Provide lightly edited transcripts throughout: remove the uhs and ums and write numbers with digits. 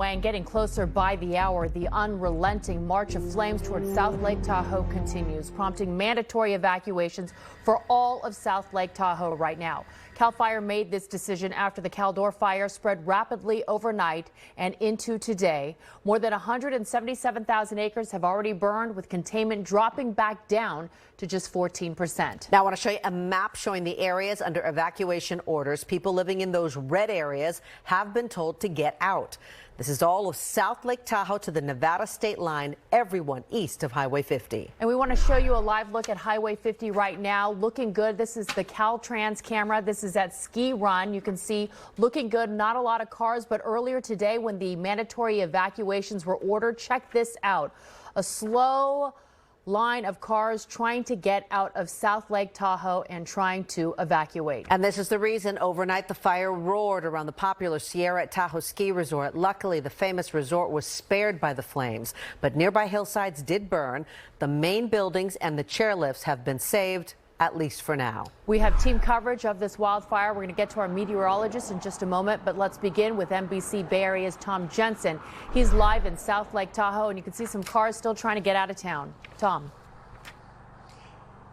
And getting closer by the hour, the unrelenting march of flames toward South Lake Tahoe continues, prompting mandatory evacuations for all of South Lake Tahoe right now. Cal Fire made this decision after the Caldor Fire spread rapidly overnight and into today. More than 177,000 acres have already burned, with containment dropping back down to just 14%. Now I want to show you a map showing the areas under evacuation orders. People living in those red areas have been told to get out. This is all of South Lake Tahoe to the Nevada state line, everyone east of Highway 50. And we want to show you a live look at Highway 50 right now. Looking good. This is the Caltrans camera. This is at Ski Run. You can see looking good. Not a lot of cars, but earlier today when the mandatory evacuations were ordered, check this out. A slow line of cars trying to get out of South Lake Tahoe and trying to evacuate. And this is the reason overnight the fire roared around the popular Sierra at Tahoe ski resort. Luckily, the famous resort was spared by the flames, but nearby hillsides did burn. The main buildings and the chairlifts have been saved, at least for now. We have team coverage of this wildfire. We're going to get to our meteorologist in just a moment, but let's begin with NBC Bay Area's Thom Jensen. He's live in South Lake Tahoe, and you can see some cars still trying to get out of town. Tom.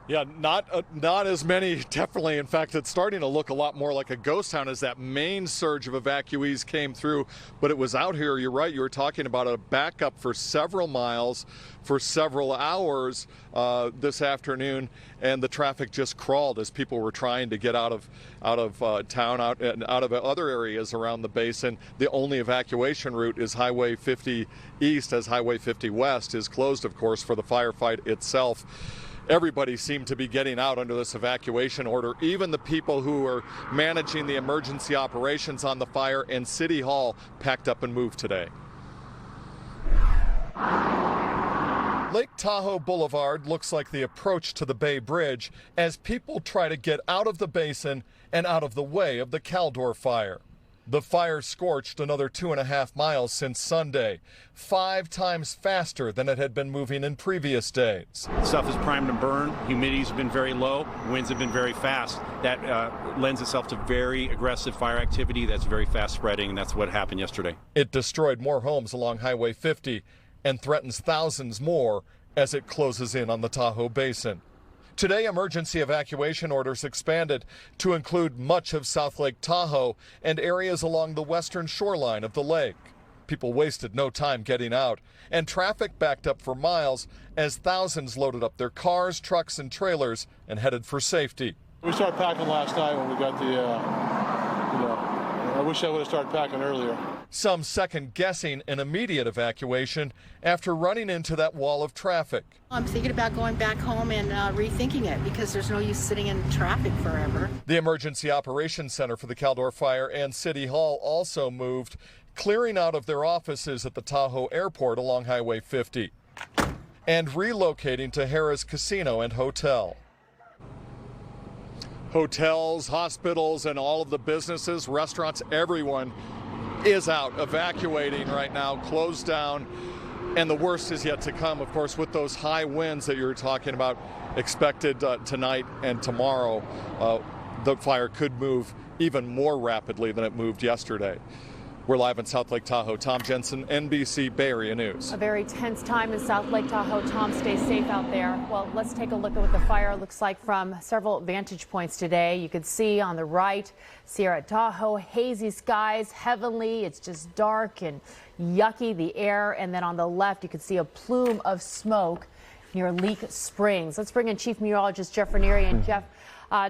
Yeah, not as many, definitely. In fact, it's starting to look a lot more like a ghost town as that main surge of evacuees came through. But it was out here, you're right, you were talking about a backup for several miles for several hours this afternoon, and the traffic just crawled as people were trying to get out of town, out of other areas around the basin. The only evacuation route is Highway 50 East, as Highway 50 West is closed, of course, for the firefight itself. Everybody seemed to be getting out under this evacuation order, even the people who were managing the emergency operations on the fire, and City Hall packed up and moved today. Lake Tahoe Boulevard looks like the approach to the Bay Bridge as people try to get out of the basin and out of the way of the Caldor Fire. The fire scorched another 2.5 miles since Sunday, 5 times faster than it had been moving in previous days. Stuff is primed to burn. Humidity's been very low. Winds have been very fast. That lends itself to very aggressive fire activity that's very fast spreading, and that's what happened yesterday. It destroyed more homes along Highway 50 and threatens thousands more as it closes in on the Tahoe Basin. Today, emergency evacuation orders expanded to include much of South Lake Tahoe and areas along the western shoreline of the lake. People wasted no time getting out, and traffic backed up for miles as thousands loaded up their cars, trucks, and trailers and headed for safety. We started packing last night when we got I wish I would have started packing earlier. Some second-guessing an immediate evacuation after running into that wall of traffic. I'm thinking about going back home and rethinking it because there's no use sitting in traffic forever. The Emergency Operations Center for the Caldor Fire and City Hall also moved, clearing out of their offices at the Tahoe Airport along Highway 50 and relocating to Harrah's Casino and Hotel. Hotels, hospitals, and all of the businesses, restaurants, everyone is out evacuating right now, closed down, and the worst is yet to come, of course, with those high winds that you're talking about expected tonight and tomorrow. The fire could move even more rapidly than it moved yesterday. We're live in South Lake Tahoe. Thom Jensen, NBC Bay Area News. A very tense time in South Lake Tahoe. Tom, stay safe out there. Well, let's take a look at what the fire looks like from several vantage points today. You can see on the right, Sierra Tahoe, hazy skies, heavenly. It's just dark and yucky, the air. And then on the left, you can see a plume of smoke near Leak Springs. Let's bring in Chief Meteorologist Jeff Ranieri. And Jeff,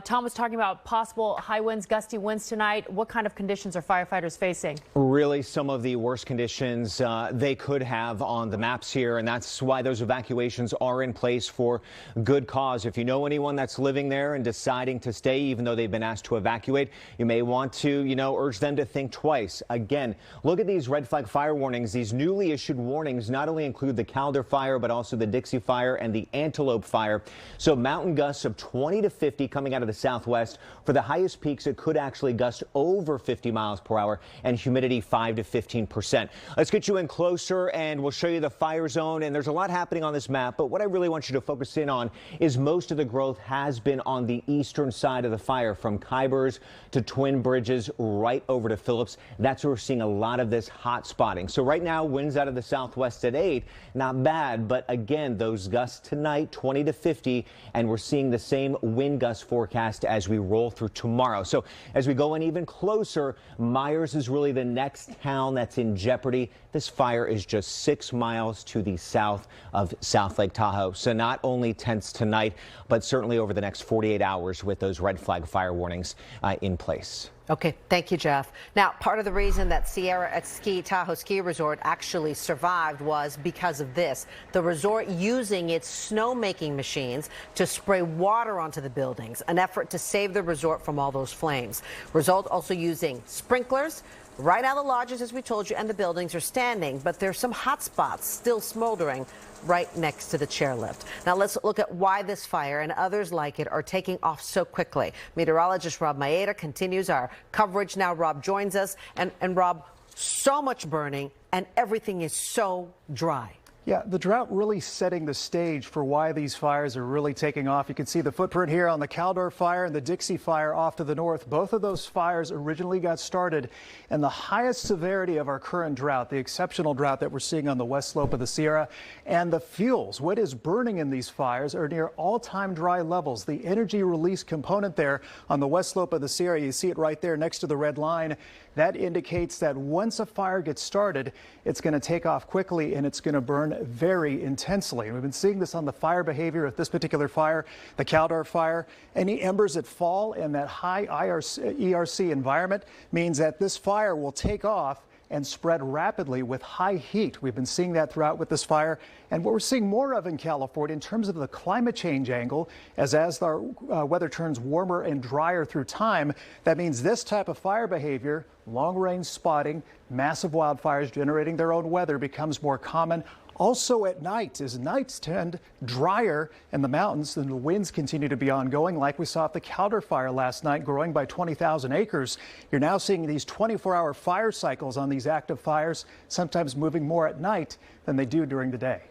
Tom was talking about possible high winds, gusty winds tonight. What kind of conditions are firefighters facing? Really some of the worst conditions they could have on the maps here, and that's why those evacuations are in place for good cause. If you know anyone that's living there and deciding to stay, even though they've been asked to evacuate, you may want to, urge them to think twice. Again, look at these red flag fire warnings. These newly issued warnings not only include the Caldor Fire, but also the Dixie Fire and the Antelope Fire. So mountain gusts of 20 to 50 coming coming out of the southwest. For the highest peaks, it could actually gust over 50 miles per hour and humidity 5 to 15%. Let's get you in closer and we'll show you the fire zone. And there's a lot happening on this map, but what I really want you to focus in on is most of the growth has been on the eastern side of the fire, from Kybers to Twin Bridges right over to Phillips. That's where we're seeing a lot of this hot spotting. So right now, winds out of the southwest at 8, not bad, but again, those gusts tonight, 20 to 50, and we're seeing the same wind gust forecast as we roll through tomorrow. So as we go in even closer, Myers is really the next town that's in jeopardy. This fire is just 6 miles to the south of South Lake Tahoe. So not only tense tonight, but certainly over the next 48 hours with those red flag fire warnings in place. Okay, thank you, Jeff. Now, part of the reason that Sierra at Tahoe Ski Resort actually survived was because of this. The resort using its snowmaking machines to spray water onto the buildings, an effort to save the resort from all those flames. Resort also using sprinklers. Right now, the lodges, as we told you, and the buildings are standing, but there's some hot spots still smoldering right next to the chairlift. Now let's look at why this fire and others like it are taking off so quickly. Meteorologist Rob Mayeda continues our coverage now. Rob joins us. And Rob, so much burning and everything is so dry. Yeah, the drought really setting the stage for why these fires are really taking off. You can see the footprint here on the Caldor Fire and the Dixie Fire off to the north. Both of those fires originally got started in the highest severity of our current drought, the exceptional drought that we're seeing on the west slope of the Sierra. And the fuels, what is burning in these fires, are near all-time dry levels. The energy release component there on the west slope of the Sierra, you see it right there next to the red line. That indicates that once a fire gets started, it's going to take off quickly and it's going to burn very intensely. And we've been seeing this on the fire behavior at this particular fire, the Caldor Fire. Any embers that fall in that high ERC environment means that this fire will take off and spread rapidly with high heat. We've been seeing that throughout with this fire. And what we're seeing more of in California in terms of the climate change angle, as our weather turns warmer and drier through time, that means this type of fire behavior, long-range spotting, massive wildfires generating their own weather, becomes more common. Also at night, as nights tend drier in the mountains, and the winds continue to be ongoing, like we saw at the Caldor Fire last night, growing by 20,000 acres. You're now seeing these 24-hour fire cycles on these active fires, sometimes moving more at night than they do during the day.